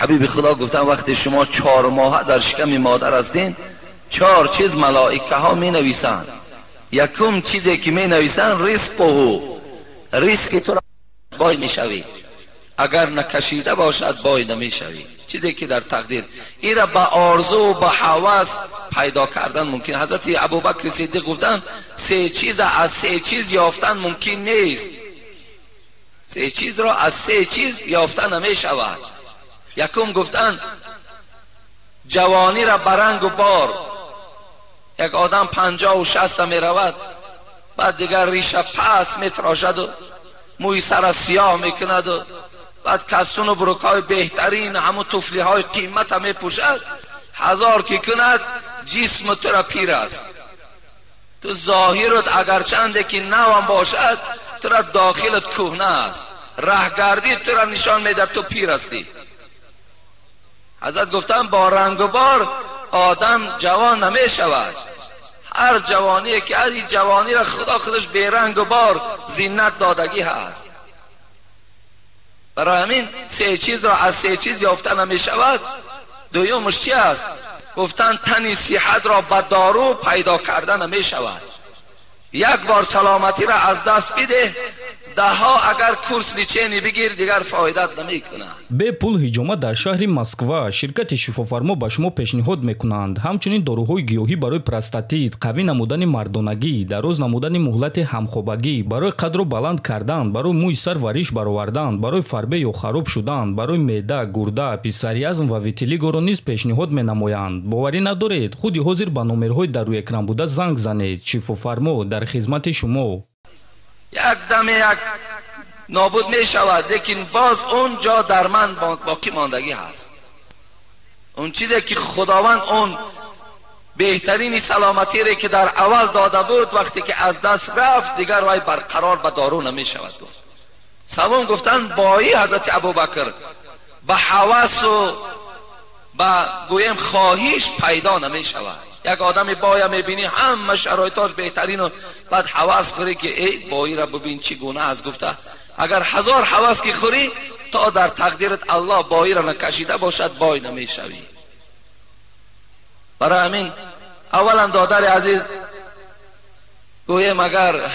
حبیب خدا گفتن وقتی شما 4 ماه در شکم مادر هستین 4 چیز ملائکه ها می نویسند. یکم چیزی که می نویسند ریسک تو را بای می شوی، اگر نکشیده باشد بای نمی شوی. چیزی که در تقدیر این را به آرزو و به هوس پیدا کردن ممکن. حضرت ابوبکر صدیق گفتن 3 چیز از 3 چیز یافتن ممکن نیست. 3 چیز را از 3 چیز یافتن نمی شود. یکم گفتن جوانی را برنگ و بار. یک آدم 50 و 60 می رود، بعد دیگر ریشه پس می تراشد و موی سر سیاه می کند و بعد کستون و بروکای بهترین همون توفلی های قیمت می پوشد. 1000 که کند جسم تو را پیر است. تو ظاهرت اگر چنده که نوام باشد تو را داخلت کهنه است. رهگردی تو را نشان میده تو پیر هستی. حضرت گفتن با رنگ و بار آدم جوان نمی شود. هر جوانی که از این جوانی را خدا خودش بی رنگ و بار زینت دادگی هست. برای همین 3 چیز را از 3 چیز یافته نمی شود. دویمش چی است؟ گفتن تن صحت را به دارو پیدا کردن نمی شود. یک بار سلامتی را از دست بده، 10 اگر کورس لیچینی بگیر دیگر فایدت نمی کنند. به پول حجامت در شهر مسکو شرکت شفافرما به شما پیشنهاد میکنند همچنین داروهای گیاهی برای پروستاتیت، قوی نمودن مردانگی، دراز نمودن مهلت همخوابگی، برای قد را بلند کردن، برای موی سر و ریش برآوردن، برای فربه یا خراب شدن، برای معده، گرده، پساریازم و ویتیلیگو را نیز پیشنهاد مینمایند. باوری ندارید، خودی حاضر به نمرهای در روی اکران بوده زنگ زنید. شفافرما در خدمت شما. یک دم یک نابود می شود، لیکن باز اونجا در من باقی ماندگی هست. اون چیزی که خداوند اون بهترین سلامتی را که در اول داده بود وقتی که از دست رفت دیگر وای برقرار به دارو نمی شود. سوم گفتن بایی حضرت ابوبکر به هوس و به گویم خواهش پیدا نمی شود. یک آدم بایی میبینی همه شرایطاش بهترین و بعد هوس خوری که ای بایی را ببین چگونه است. گفته اگر 1000 هوس که خوری تا در تقدیرت الله بایی را نکشیده باشد بای نمی شوی. برای همین اولا دادر عزیز گویم اگر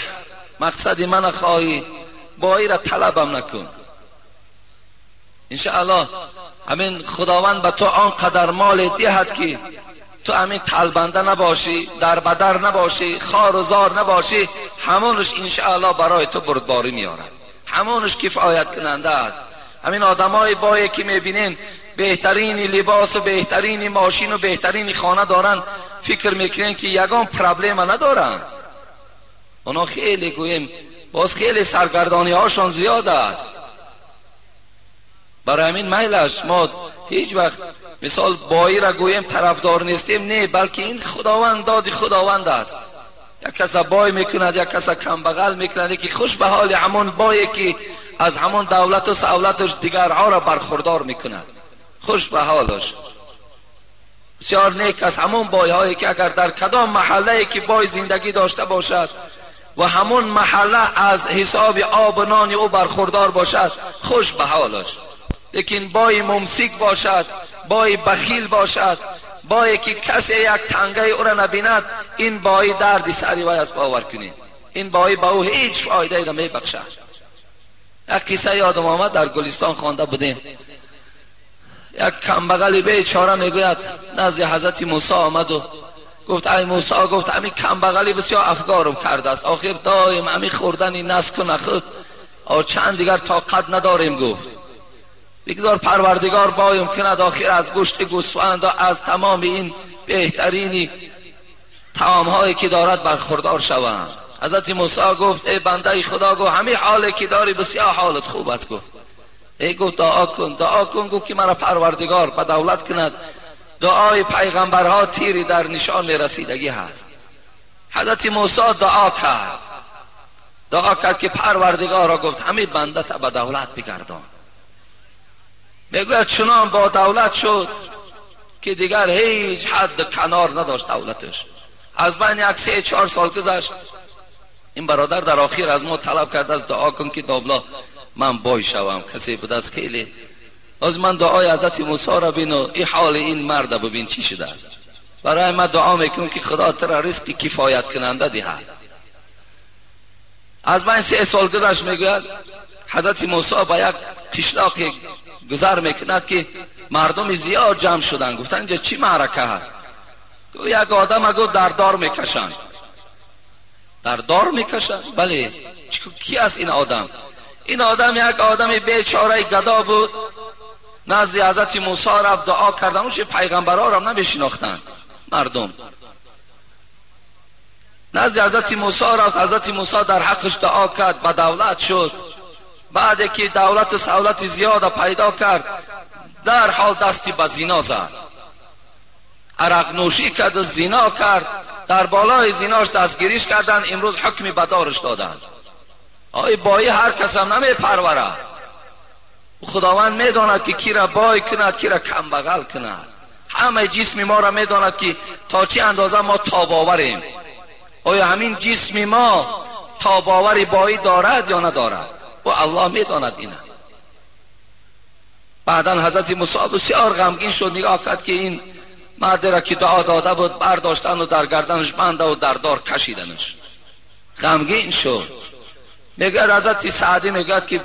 مقصد من خواهی بایی را طلبم نکن. انشاءالله همین خداوند به تو آنقدر مال دهد که تو همین طلبنده نباشی، در بدر نباشی، خار و زار نباشی. همونش انشاءالله برای تو بردباری میارد، همونش کفایت کننده است. همین آدمای بایی که میبینین بهترین لباس و بهترین ماشین و بهترین خانه دارن فکر میکنین که یگان پرابلم ندارن. اونا خیلی گویم باز خیلی سرگردانی هاشون زیاد است. برای همین میلش ما هیچ وقت مثال بایی را گویم طرفدار نیستیم، نه، بلکه این خداوند دادی خداوند است. یک کس بای میکند، یک کس کم بغل میکند که خوش به حال همون بایی که از همون دولت و سهولتش دیگرها را برخوردار میکند، خوش به حالش. بسیار نیک است همون بای هایی که اگر در کدام محله که بای زندگی داشته باشد و همون محله از حساب آب و نان او برخوردار باشد خوش به حالش. لیکن بای ممسک باشد، بای بخیل باشد، بایی که کسی یک تنگه او را نبیند، این بایی دردی سری وای از باور کنید. این بایی با او هیچ فایده را می بخشد. یک قصه یادم آمد در گلستان خوانده بودیم. یک کمبغلی بیچاره میگوید نزد حضرت موسی آمد و گفت ای موسی، گفت همین کمبغلی بسیار افگارم کرده است، آخر دایم همین خوردنی نسک و نخود و چند دیگر طاقت نداریم. گفت بگذار پروردگار بایم کند آخر از گوشت گوسفند و از تمام این بهترینی طعام هایی که دارد برخوردار شوند. حضرت موسی گفت ای بنده خدا، گفت همین حالی که داری بسیار حالت خوب است. گفت ای گفت دعا کن، دعا کن، گفت که مرا پروردگار به دولت کند. دعای پیغمبرها تیری در نشان رسیدگی هست. حضرت موسی دعا کرد که پروردگار را گفت همین بنده تا به دولت بگردان. میگوید چنان با دولت شد که دیگر هیچ حد کنار نداشت دولتش. از بین یک 3-4 سال گذشت. این برادر در آخر از ما طلب کرد از دعا کن که دابلا من بای شوم. کسی بود از خیلی از من دعای حضرت موسی را بینو، این حال این مرد ببین چی شده است. برای من دعا میکنم که خدا ترا رزق کفایت کننده دهد. از من 3 سال گذشت، میگوید حضرت موسی با یک قشلاقی گذر میکند که مردم زیاد جمع شدن. گفتن اینجا چی معرکه هست؟ یک آدم اگه در دار میکشن. در دار میکشن؟ بله. کی است این آدم؟ این آدم یک آدم بیچاره گدا بود. نزد حضرت موسی رفت، دعا کردن. اون چه پیغمبرها را نمیشناختن مردم. نزد حضرت موسی رفت، حضرت موسی در حقش دعا کرد، با دولت شد. بعد که دولت و سهولت زیاد پیدا کرد، در حال دستی به زنا زد، عرق نوشی کرد و زنا کرد. در بالای زناش دستگیریش کردن، امروز حکمی به دارش دادن. آی بایی هر کس هم نمی پروره. خداوند میداند که کی را بای کند، کی را کم بغل کند. همه جسم ما را میداند که تا چه اندازه ما تاباوریم. آیا همین جسم ما تاباوری بایی دارد یا ندارد؟ و الله میداند اینه. بعدا حضرت موسی بسیار غمگین شد، نگاه کرد که این مرد را که دعا داده بود برداشتن و در گردنش بنده و در دار کشیدنش. غمگین شد. میگه حضرت سعدی میگه که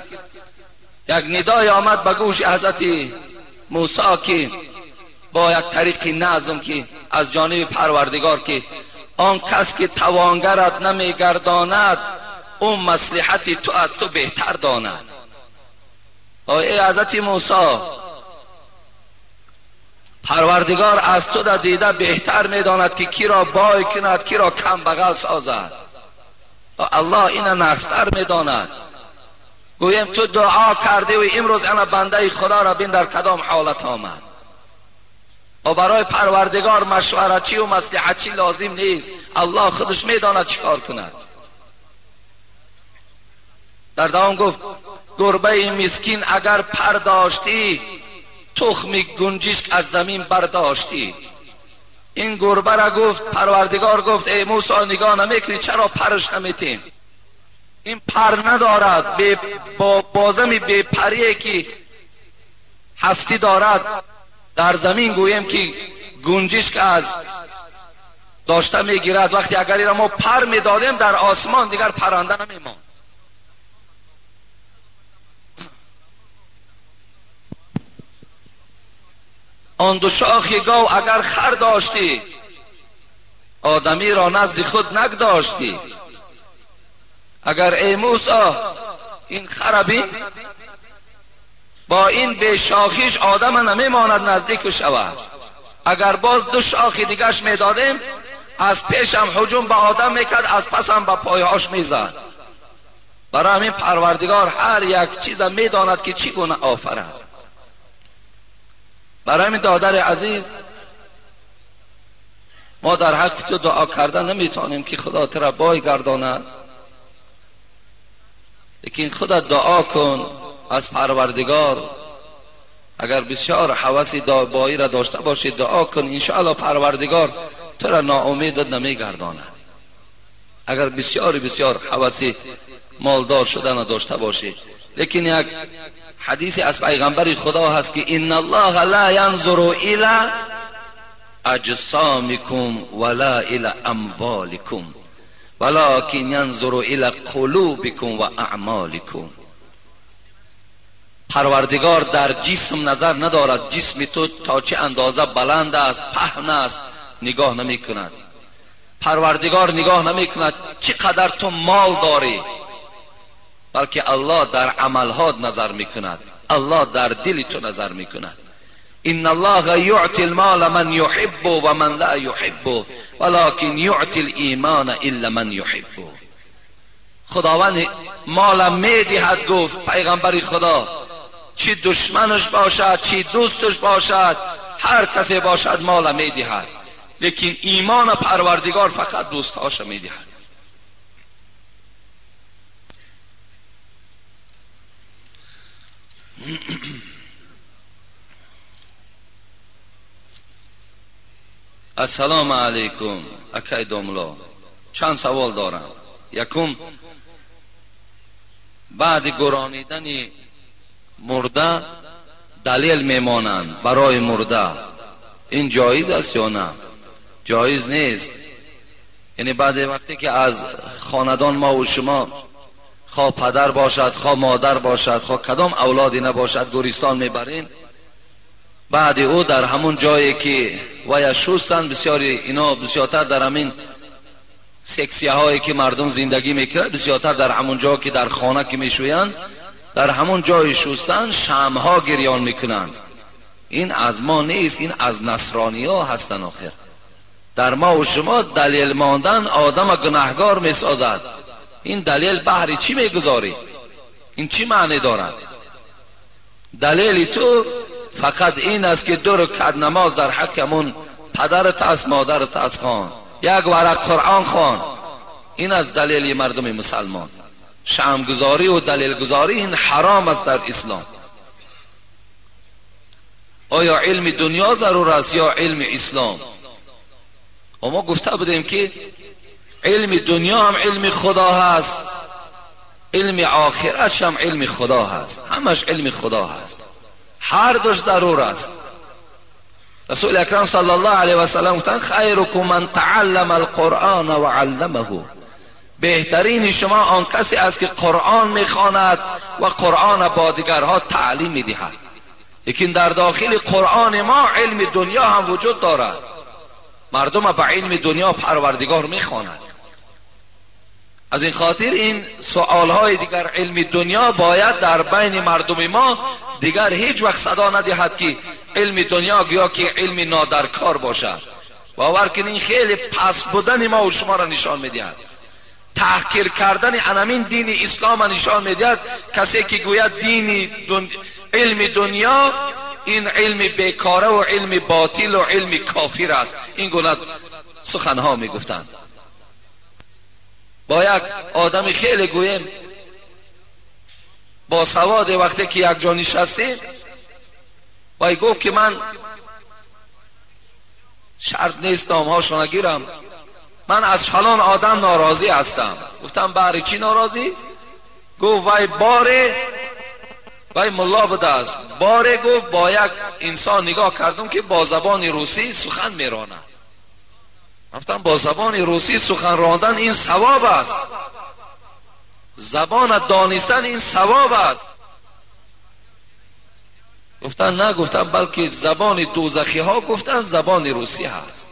یک ندای آمد به گوش حضرت موسی که با یک طریق نظم که از جانب پروردگار که آن کس که توانگرت نمیگرداند اون مصلحت تو از تو بهتر داند. ای حضرت موسی، پروردگار از تو در دیده بهتر میداند که کی را بای کند، کی را کم بغل سازد. الله این نقصتر میداند. گویم تو دعا کرده و امروز انا بنده خدا را بین در کدام حالت آمد. و برای پروردگار مشورتی و مصلحتی لازم نیست. الله خودش میداند چیکار کند. در دوام گفت گربه مسکین اگر پر داشتی، تخم گنجشک از زمین برداشتی. این گربه را گفت پروردگار گفت ای موسی نگاه نمیکنی، چرا پرش نمیتیم؟ این پر ندارد، با بازم بی پریه که هستی دارد. در زمین گویم که گنجشک از داشته میگیرد. وقتی اگر این را ما پر میدادیم در آسمان دیگر پرنده نمیمان. آن 2 شاخ گاو اگر خر داشتی، آدمی را نزد خود نگذاشتی. اگر ای موسی این خر بین، با این به شاخیش آدم نمیماند نزدیک شود. اگر باز 2 شاخ دیگرش میدادیم، از پیشم هجوم به آدم میکرد، از پسم به پایهاش میزد. برای همین پروردگار هر یک چیز میداند که چگونه آفرد. برای همین دادر عزیز، ما در حق تو دعا کردن نمیتونیم که خدا تو را بای گرداند، لیکن خدا دعا کن از پروردگار. اگر بسیار حوث بایی را داشته باشی دعا کن، انشاءالله پروردگار تو را ناامید نمیگرداند. اگر بسیار حوث مالدار شدن داشته باشی. لیکن یک حدیث از پیغمبر خدا هست که ان الله لا ينظر الى اجسامكم ولا الى اموالكم ولكن ينظر الى قلوبكم و اعمالكم. پروردگار در جسم نظر ندارد. جسم تو تا چه اندازه بلند است، پهن است، نگاه نمی کند. پروردگار نگاه نمی کند چقدر تو مال داری، بلکه الله در عملها نظر می کند. الله در دل تو نظر می کند. ان الله یعطی المال من یحب و من لا یحب ولكن یعطی الایمان الا من یحب. خداوند مال می دهد، گفت پیغمبر خدا، چی دشمنش باشد چی دوستش باشد، هر کسی باشد مال می دهد، لیکن ایمان پروردگار فقط دوستاش می دهد. السلام علیکم اکای دوملا. چند سوال دارم. یکم، بعد گرانیدن مرده دلیل میمانند برای مرده. این جایز است یا نه؟ جایز نیست. یعنی بعد وقتی که از خاندان ما و شما خواه پدر باشد، خواه مادر باشد، خواه کدام اولادی نباشد، گوریستان میبرین، بعد او در همون جایی که ویا شستن، بسیاری اینا بسیارتر در همین سکسیه هایی که مردم زندگی میکنه، بسیارتر در همون جا که در خانه که میشوین، در همون جای شستن شمها گریان میکنن. این از ما نیست، این از نصرانی ها هستن. آخر در ما و شما دلیل ماندن آدم گناهگار میسازد. این دلیل بهر چی میگذاری؟ این چی معنی دارد؟ دلیل تو فقط این است که 2 رکعت نماز در حق همون پدرت است، مادرت است خوان، 1 ورق قرآن خوان. این از دلیل مردم مسلمان. شمگذاری و دلیل گذاری این حرام است در اسلام. آیا علم دنیا ضرور است یا علم اسلام؟ و ما گفته بودیم که علم دنیا هم علم خدا هست، علم آخرت هم علم خدا هست، همش علم خدا هست، هر دوش ضرور است. رسول اکرم صلی الله علیه و سلم گفتند خیرکم من تعلم القرآن و علمه، بهترین شما آن کسی است که قرآن میخواند و قرآن با دیگرها تعلیم میدهد. لیکن در داخل قرآن ما علم دنیا هم وجود دارد. مردم به علم دنیا پروردگار میخواند. از این خاطر این سوالهای دیگر علم دنیا باید در بین مردم ما دیگر هیچ وقت صدا ندهد که علم دنیا گویا که علم نادرکار باشد. باور کنین خیلی پس بودن ما و شما را نشان میدهد، تحقیر کردن انمین دین اسلام نشان میدهد. کسی که گوید علم دنیا این علم بیکاره و علم باطل و علم کافر است، این گونه سخنها میگفتند. با یک آدم خیلی گویم با سواد وقتی که یک جا نشستیم وای گفت که من شرط نیست نامهاشو نگیرم، من از فلان آدم ناراضی هستم. گفتم برای چی ناراضی؟ گفت وای ملا بوده است، گفت با یک انسان نگاه کردم که با زبان روسی سخن میرانه. گفتم با زبان روسی سخن راندن این ثواب است، زبان دانستن این ثواب است. گفتن نه، گفتم بلکه زبان دوزخی ها گفتن زبان روسی هست.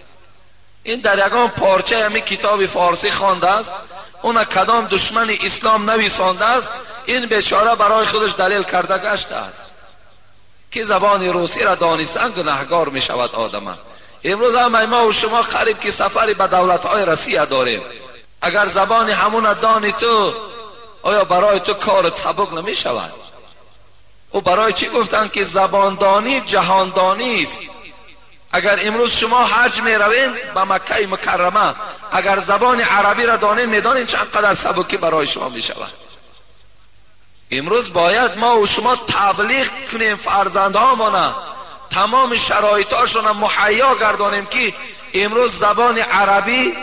این در یگان پارچه همین کتاب فارسی خوانده است، اون کدام دشمن اسلام نویسانده است، این بیچاره برای خودش دلیل کرده گشته است که زبان روسی را دانستن گناهگار می شود آدم. امروز هم ما و شما قریب که سفری به دولت‌های روسیه داریم، اگر زبان همون دانی تو، آیا برای تو کارت سبک نمی شود؟ او برای چی گفتن که زباندانی جهاندانی است؟ اگر امروز شما حج می روین به مکه مکرمه، اگر زبان عربی را دانین میدانین چقدر سبکی برای شما می شود. امروز باید ما و شما تبلیغ کنیم، فرزندهامون تمام شرایطاشون مهیا گردانیم که امروز زبان عربی،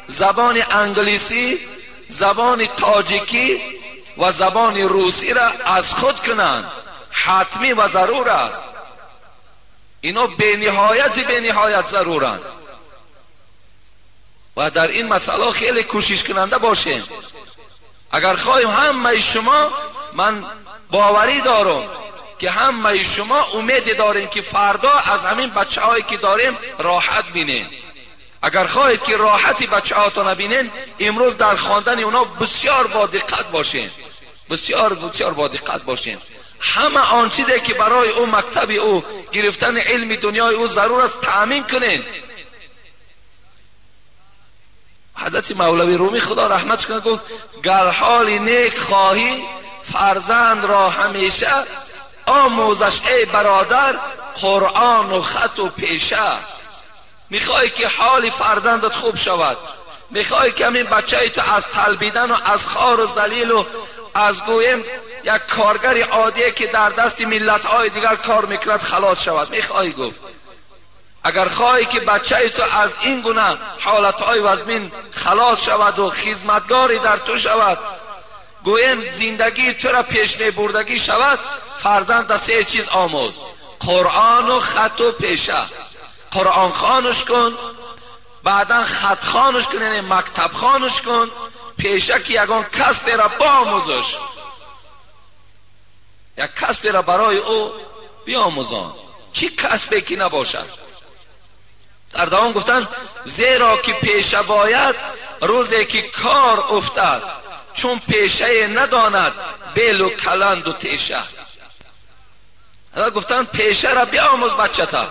زبان انگلیسی، زبان تاجیکی و زبان روسی را از خود کنند. حتمی و ضرور است. اینا به نهایت ضرورند و در این مسئله خیلی کوشش کننده باشیم. اگر خواهیم همه شما، من باوری دارم که همه شما امید داریم که فردا از همین بچه هایی که داریم راحت بینیم. اگر خواهید که راحتی بچه هاتون نبینین، امروز در خواندن اونا بسیار با دقت باشین، بسیار با دقت باشین. همه آن چیزی که برای او مکتب او گرفتن علم دنیای او ضرور است تأمین کنین. حضرت مولوی رومی خدا رحمتش کنه گفت گر حال نیک خواهی فرزند را همیشه، آموزش ای برادر قرآن و خط و پیشه. میخوای که حال فرزندت خوب شود، میخوای که همین بچه تو از تلبیدن و از خار و ذلیل و از گویم یک کارگر عادی که در دست ملت های دیگر کار میکند خلاص شود. میخوای گفت اگر خواهی که بچه تو از این گونه حالت های وزمین خلاص شود و خدمتگاری در تو شود، گویم زندگی تو را پیش می بردگی شود، فرزند سه چیز آموز: قرآن و خط و پیشه. قرآن خوانش کن، بعدا خط خوانش کن، یعنی مکتب خوانش کن، پیشه که یگان کسب را بیاموزش، یک کسب را برای او بیاموزان، چی کسبی که نباشد. در دوام گفتن زیرا که پیشه باید روزی که کار افتد، چون پیشه نداند بیل و کلند و تیشه. حضرت گفتن پیشه را بیاموز بچتا،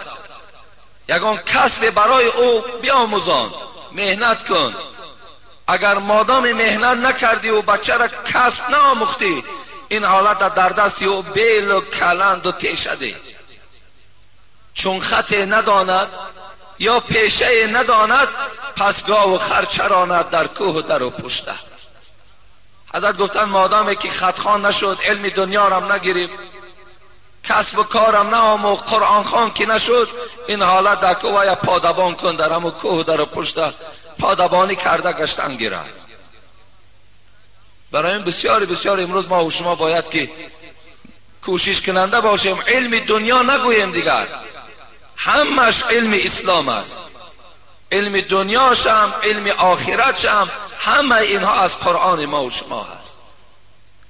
یگان کسب برای او بیاموزان، مهنت کن. اگر مادام مهنت نکردی و بچه را کسب نآموختی، این حالت در دستی او بیل و کلند و تیشه دی. چون خط نداند یا پیشه نداند، پس گاو و خر چراند در کوه و در و پشته. حضرت گفتن مادامی که خط خوان نشد، علم دنیا را هم نگرفت، کسب و کارم نآموخت، قرآن خوان که نشد، این حالت در کوه یا پادبان کن در همون کوه و در و پشته پادبانی کرده گشتن گیرد. برای این بسیار امروز ما و شما باید که کوشش کننده باشیم، علم دنیا نگوییم دیگر، همش علم اسلام است. علم دنیاش هم علم آخرتش هم، همه اینها از قرآن ما و شما هست.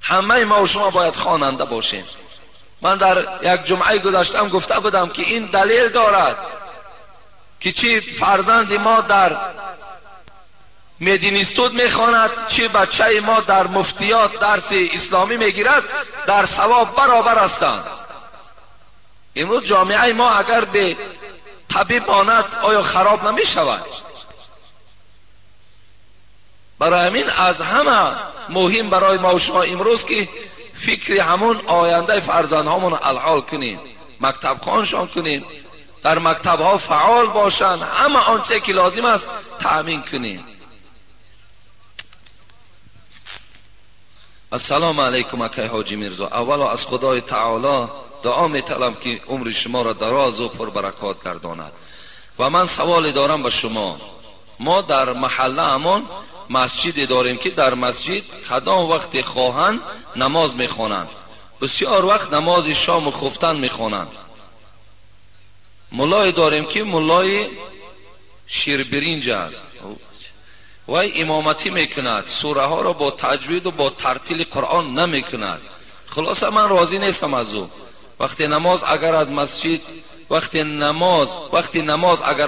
همه ما و شما باید خواننده باشیم. من در یک جمعه گذشتم گفته بودم که این دلیل دارد که چی فرزند ما در مدینستود میخواند، چی بچه ما در مفتیات درس اسلامی میگیرد، در ثواب برابر هستند. امروز جامعه ما اگر به طبیب ماند آیا خراب نمی شود؟ برای همین از همه مهم برای ما و شما امروز که فکر همون آینده فرزند همون الحال کنیم، مکتب خوانشان کنیم، در مکتب ها فعال باشن، همه آنچه که لازم است تأمین کنیم. السلام علیکم اکای حاجی میرزا. اولا از خدای تعالی دعا میطلبم که عمر شما را دراز و پربرکات گرداند. و من سوال دارم به شما. ما در محله همون مسجدی داریم که در مسجد کدام وقت خواهند نماز میخوانند، بسیار وقت نماز شام و خفتن میخوانند. ملای داریم که ملای شیربرینج است، وی امامتی میکند، سوره ها را با تجوید و با ترتیل قرآن نمیکند. خلاصه من راضی نیستم از او. وقتی نماز اگر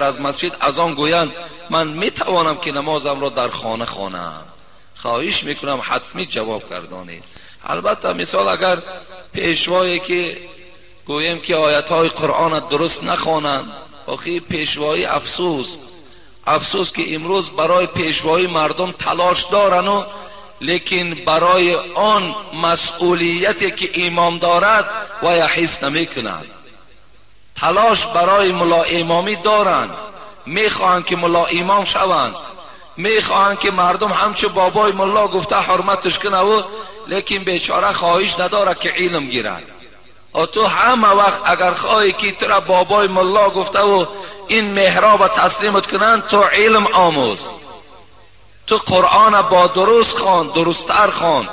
از مسجد از آن گویند، من میتوانم که نمازم را در خانه خوانم. خواهش میکنم حتمی جواب گردانید. البته مثال اگر پیشوایی که گویم که آیت های قرآن درست نخوانند، آخی پیشوایی افسوس که امروز برای پیشوایی مردم تلاش دارن و لیکن برای آن مسئولیتی که امام دارد و حس نمی کند. تلاش برای ملا امامی دارند، میخواهند که ملا امام شوند، میخواهند که مردم همچه بابای ملا گفته حرمتش کنه و لیکن بیچاره خواهش نداره که علم گیرد. و تو همه وقت اگر خواهی که تو را بابای ملا گفته و این محراب تسلیمت کنند، تو علم آموز، تو قرآن با درست خوان، درستتر خوان،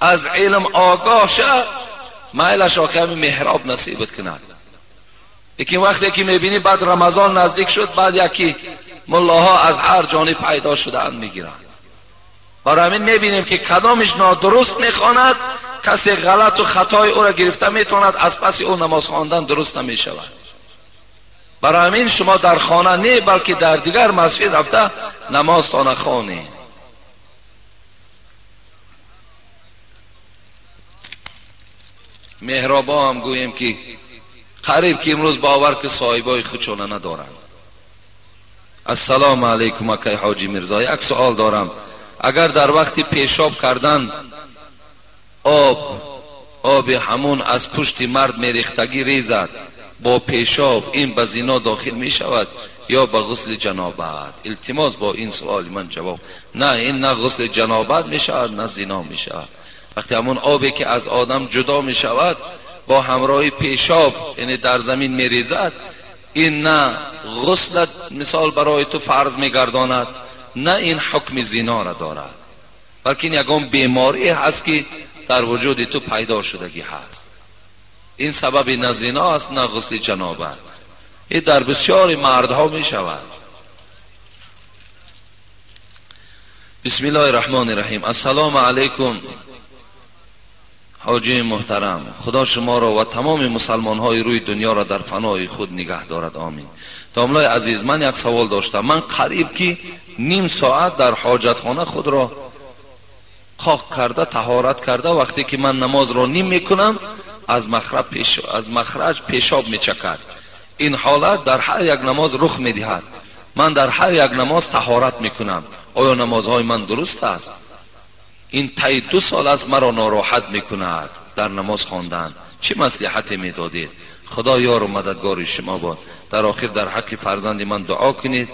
از علم آگاه شد، مایلش آخه محراب نصیبت کند. لیکن وقتی که میبینی بعد رمضان نزدیک شد، بعد یکی ملاها از هر جانب پیدا شده اند میگیرند. برای همین میبینیم که کدامش نادرست میخواند، کسی غلط و خطای او را گرفته میتواند از پس او نماز خواندن درست نمیشود. برای همین شما در خانه نه بلکه در دیگر مسجد رفته نماز تان خوانید. محرابا هم گوییم که قریب که امروز باور که صاحبای خودشون ندارند. السلام علیکم اکای حاجی میرزا. یک سوال دارم. اگر در وقت پیشاب کردن آب همون از پشت مرد میریختگی ریزد، با پیشاب این به زنا داخل می شود یا به غسل جنابت؟ التماس با این سوال من جواب. نه، این نه غسل جنابت می شود نه زنا می شود. وقتی همون آبی که از آدم جدا می شود با همراه پیشاب یعنی در زمین می ریزد، این نه غسل مثال برای تو فرض می گرداند، نه این حکم زنا را دارد. بلکه این یگان بیماری هست که در وجود تو پیدا شدگی هست. این سبب نه زنا است نه غسل جنابت. این در بسیار مردها می شود. بسم الله الرحمن الرحیم. السلام علیکم حاجی محترم، خدا شما را و تمام مسلمان های روی دنیا را در پناه خود نگه دارد، آمین. داملای عزیز، من یک سوال داشتم. من قریب که نیم ساعت در حاجتخانه خود را خاک کرده، طهارت کرده، وقتی که من نماز را نیم میکنم از مخرج پیشاب میچکد. این حالت در هر یک نماز رخ میدهد. من در هر یک نماز طهارت میکنم. آیا نمازهای من درست است؟ این طی 2 سال است مرا ناراحت میکند در نماز خواندن. چه مصلحتی میدادید؟ خدا یار و مددگار شما باد. در آخر در حق فرزند من دعا کنید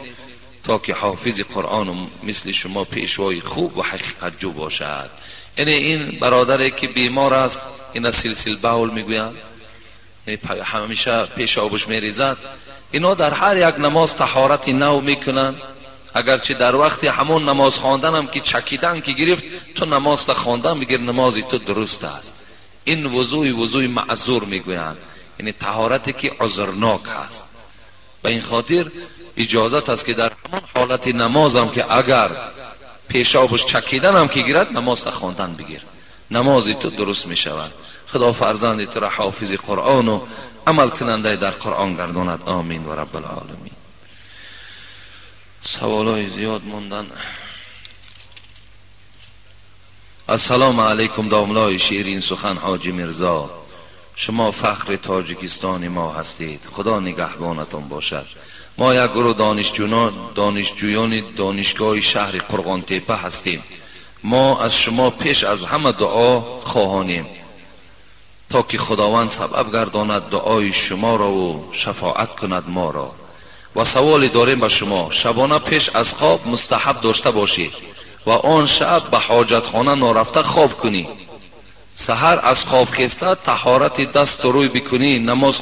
تا که حافظ قرآن و مثل شما پیشوای خوب و حقیقت جو باشد. یعنی این برادری که بیمار است، این سلسل باول میگویند، همیشه پیشابش میریزد، اینا در هر یک نماز طهارت نو میکنن. اگرچه در وقت همون نماز خواندن هم که چکیدن که گرفت، تو نماز تا خواندن بگیر نمازی تو درست است. این وضوی معذور میگویند، یعنی طهارتی که عذرناک است. به این خاطر اجازت است که در همون حالت نماز هم که اگر پیشابش چکیدن هم که گیرد، نماز تا خواندن بگیر، نمازی تو درست می شود. خدا فرزند تو را حافظ قرآن و عمل کننده در قرآن گرداند، آمین و رب العالمین. سوالای زیاد موندن. السلام علیکم داملای شیرین سخن حاجی مرزا، شما فخر تاجیکستان ما هستید، خدا نگهبانتان باشد. ما یک گروه دانشجویان دانشگاه شهر قرغان تپه هستیم. ما از شما پیش از همه دعا خواهانیم تا که خداوند سبب گرداند دعای شما را و شفاعت کند ما را. و سوالی داریم به شما. شبانه پیش از خواب مستحب داشته باشی و آن شب به حاجتخانه نارفته خواب کنی. سحر از خواب خسته طهارت دست و روی بکنی. نماز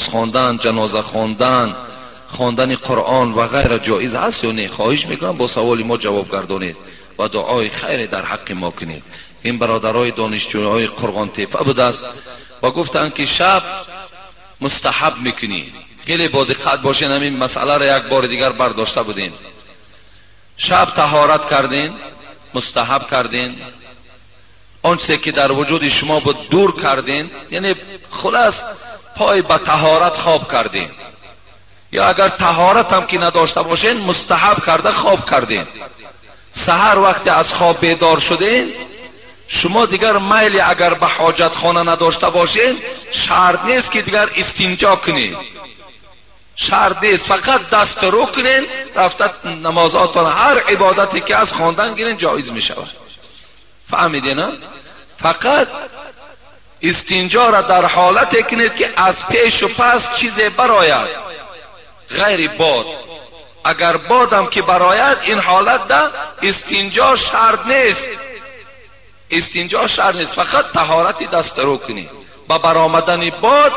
خواندن، جنازه خواندن قرآن و غیره جایز است یا نه؟ خواهش میکنم با سوال ما جواب گردانید و دعای خیر در حق ما کنید. این برادرای دانشجوهای قرغان تپه بود است و گفتن که شب مستحب میکنی. خیلی با دقت باشین، همین مسئله را یک بار دیگر برداشته بودین. شب طهارت کردین، مستحب کردین، آنچه که در وجود شما بود دور کردین، یعنی خلاص پای به طهارت خواب کردین. یا اگر طهارت هم که نداشته باشین، مستحب کرده خواب کردین. سحر وقتی از خواب بیدار شدین، شما دیگر میل اگر به حاجت خانه نداشته باشین، شرط نیست که دیگر استنجا کنین، شرط نیست، فقط دست رو کنین، رفته نمازاتان هر عبادتی که از خواندن گیرین جایز می شود. فهمیدین؟ فقط استنجا را در حالتی کنید که از پیش و پس چیزی براید، غیر باد. اگر بادم که براید، این حالت ده استنجا شرط نیست. استنجا شرط نیست، فقط طهارت دست رو کنید. با برآمدن باد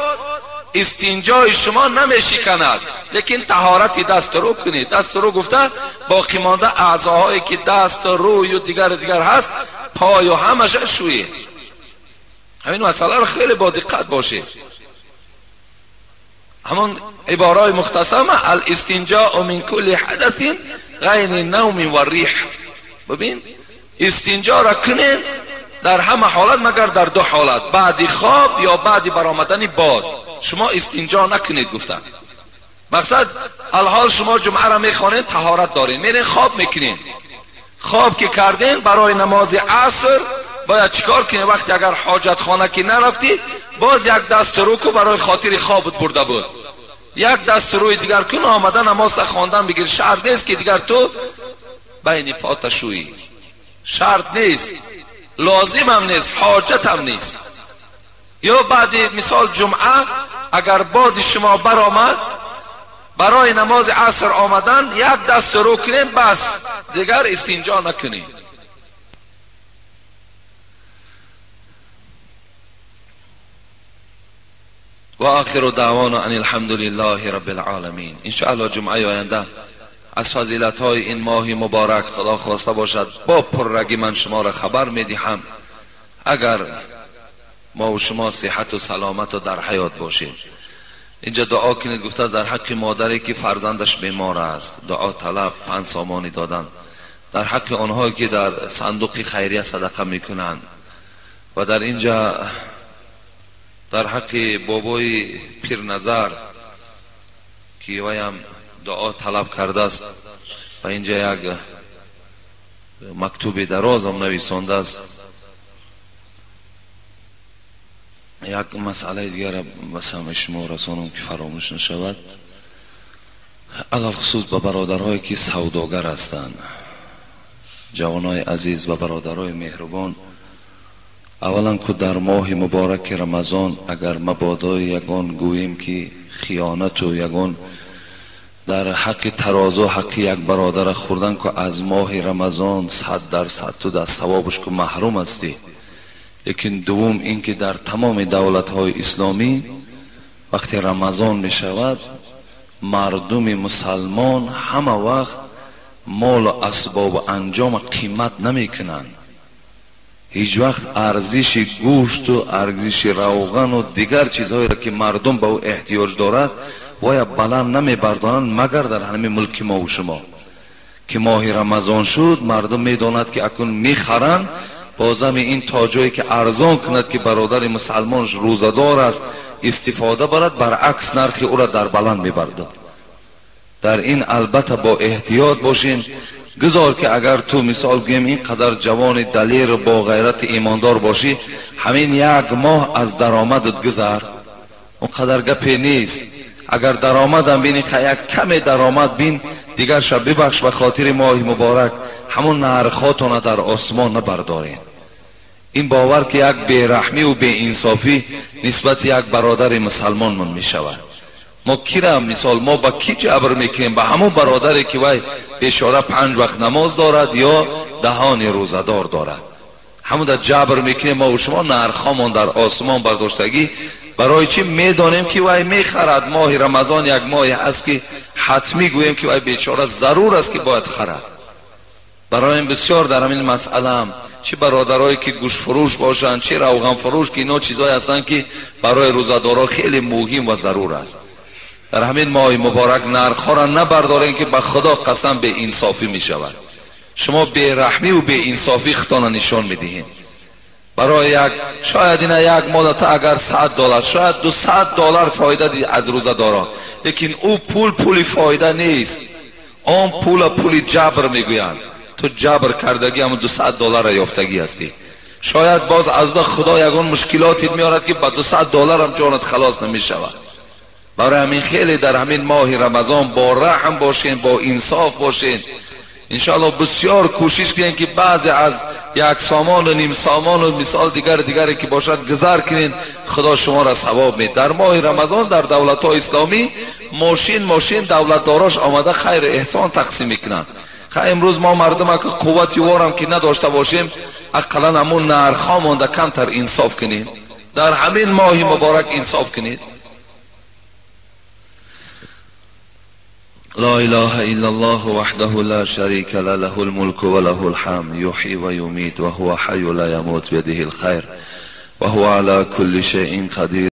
استنجای شما نمیشکند، لیکن طهارت دست رو کنید. دست رو گفته باقی مانده اعضاهایی که دست روی و دیگر هست، پای و همش شویه. همین مسئله رو خیلی با دقت باشید. همون عبارای مختصره، الاستنجاء من کل حدث غیر نوم و ریح. ببین استنجا را کنین در همه حالت مگر در 2 حالت، بعد خواب یا بعد برآمدن باد. شما استنجا نکنید گفتن. مقصد الحال شما جمعه را میخوانید، طهارت دارین، میرین خواب میکنین. خواب که کردین، برای نماز عصر باید چیکار کنید؟ وقتی اگر حاجت خانه که نرفتی، باز یک دست رو کو برای خاطر خوابت برده بود، یک دست روی دیگر کن، آمدن نماز خواندن بگیر. شرط نیست که دیگر تو بین پات شویی، شرط نیست، لازم هم نیست، حاجت هم نیست. یا بعد مثال جمعه اگر باد شما برآمد، برای نماز عصر آمدن یک دست رو کنین، بس دیگر استنجا نکنین. و آخر دعوانا ان الحمد لله رب العالمین. ان شاء الله جمعه آینده از فضیلت های این ماه مبارک خدا خواسته باشد با پررگی من شما را خبر میدهم. اگر ما و شما صحت و سلامت و در حیات باشیم. اینجا دعا کنید، گفته در حق مادری که فرزندش بیمار است دعا طلب 5 سامانی دادن، در حق آنهایی که در صندوق خیریه صدقه میکنند، و در اینجا در حق بابای پیر نظر که ویم دعا طلب کرده است و اینجا یک مکتوب دراز هم نویسانده است. یک مسئله دیگر به سمع شما رسانم که فراموش نشود، علال خصوص به برادرهایی که سوداگر هستند، جوانای عزیز و برادرای مهربان، اولا که در ماه مبارک رمضان اگر مبادا یگان گوییم که خیانت و یگان در حق ترازو حق یک برادر خوردن که از ماه رمضان 100% تو در ثوابش که محروم هستی. لیکن دوم این که در تمام دولت‌های اسلامی وقتی رمضان می شود مردم مسلمان همه وقت مال و اسباب و انجام قیمت نمی کنند. هیچ وقت ارزش گوشت و ارزش روغن و دیگر چیزهایی را که مردم به او احتیاج دارد وای بلند نمی بردارند مگر در همین ملک ما و شما که ماه رمضان شد مردم می داند که اکنون می خرند بازم این تاجایی که ارزان کند که برادر مسلمان روزدار است استفاده برد، برعکس نرخ او را در بلند می بردد. در این البته با احتیاط باشین. گذار که اگر تو مثال گویم این قدر جوان دلیر با غیرت ایماندار باشی همین 1 ماه از درآمدت گذر، اون قدر گپی نیست. اگر درآمدم بینی که یک کم درآمد بین دیگر شب ببخش به خاطر ماه مبارک همون نرخاتون در آسمان نبردارین. این باور که یک بیرحمی و بی انصافی نسبت یک برادر مسلمان من می شود. ما کی را مثال ما با کی جبر میکنیم؟ با همون برادری که وای بیچاره 5 وقت نماز دارد یا دهان روزدار دارد، همون در جبر میکنیم. ما و شما نرخامون در آسمان برداشتگی برای چی؟ میدانیم که وای میخرد. ماه رمضان یک ماه است که حتمی گوییم که وای بیچاره ضرور است که باید خرد. برای این بسیار در همین مسئله هم چه برادرایی که گوشت فروش باشند چه روغن فروش که اینا چیزایی هستند که برای روزدارا خیلی مهم و ضرور است. در همین ماه مبارک نرخ‌ها را نبردارین که به خدا قسم به انصافی می شود. شما به رحمی و به انصافی خطانه نشان می دهین. برای شاید این یک مدت اگر $100 شاید $200 فایده از روزدارا، لیکن او پول فایده نیست. آن پول جبر میگویند. تو جبر کردگی هم $200 را یافتگی هستی. شاید باز از خدا یگان مشکلاتی میارد که با $200 هم جانت خلاص نمی شود. برای همین خیلی در همین ماه رمضان با رحم باشین، با انصاف باشین. انشاءالله بسیار کوشش کنین که بعضی از 1 سامان و نیم سامان و مثال دیگری که باشد گذر کنین، خدا شما را ثواب می. در ماه رمضان در دولت‌های اسلامی ماشین دولتداراش آمده خیر احسان تقسیم میکنن. امروز ما مردم که قوتی وارم که نداشته باشیم اقلا همون نرخ‌ها مونده کمتر انصاف کنین. در همین ماه مبارک انصاف کنید. لا اله الا الله وحده لا شريك له له الملك وله الحمد يحيي ويميت وهو حي لا يموت بيده الخير وهو على كل شيء قدير.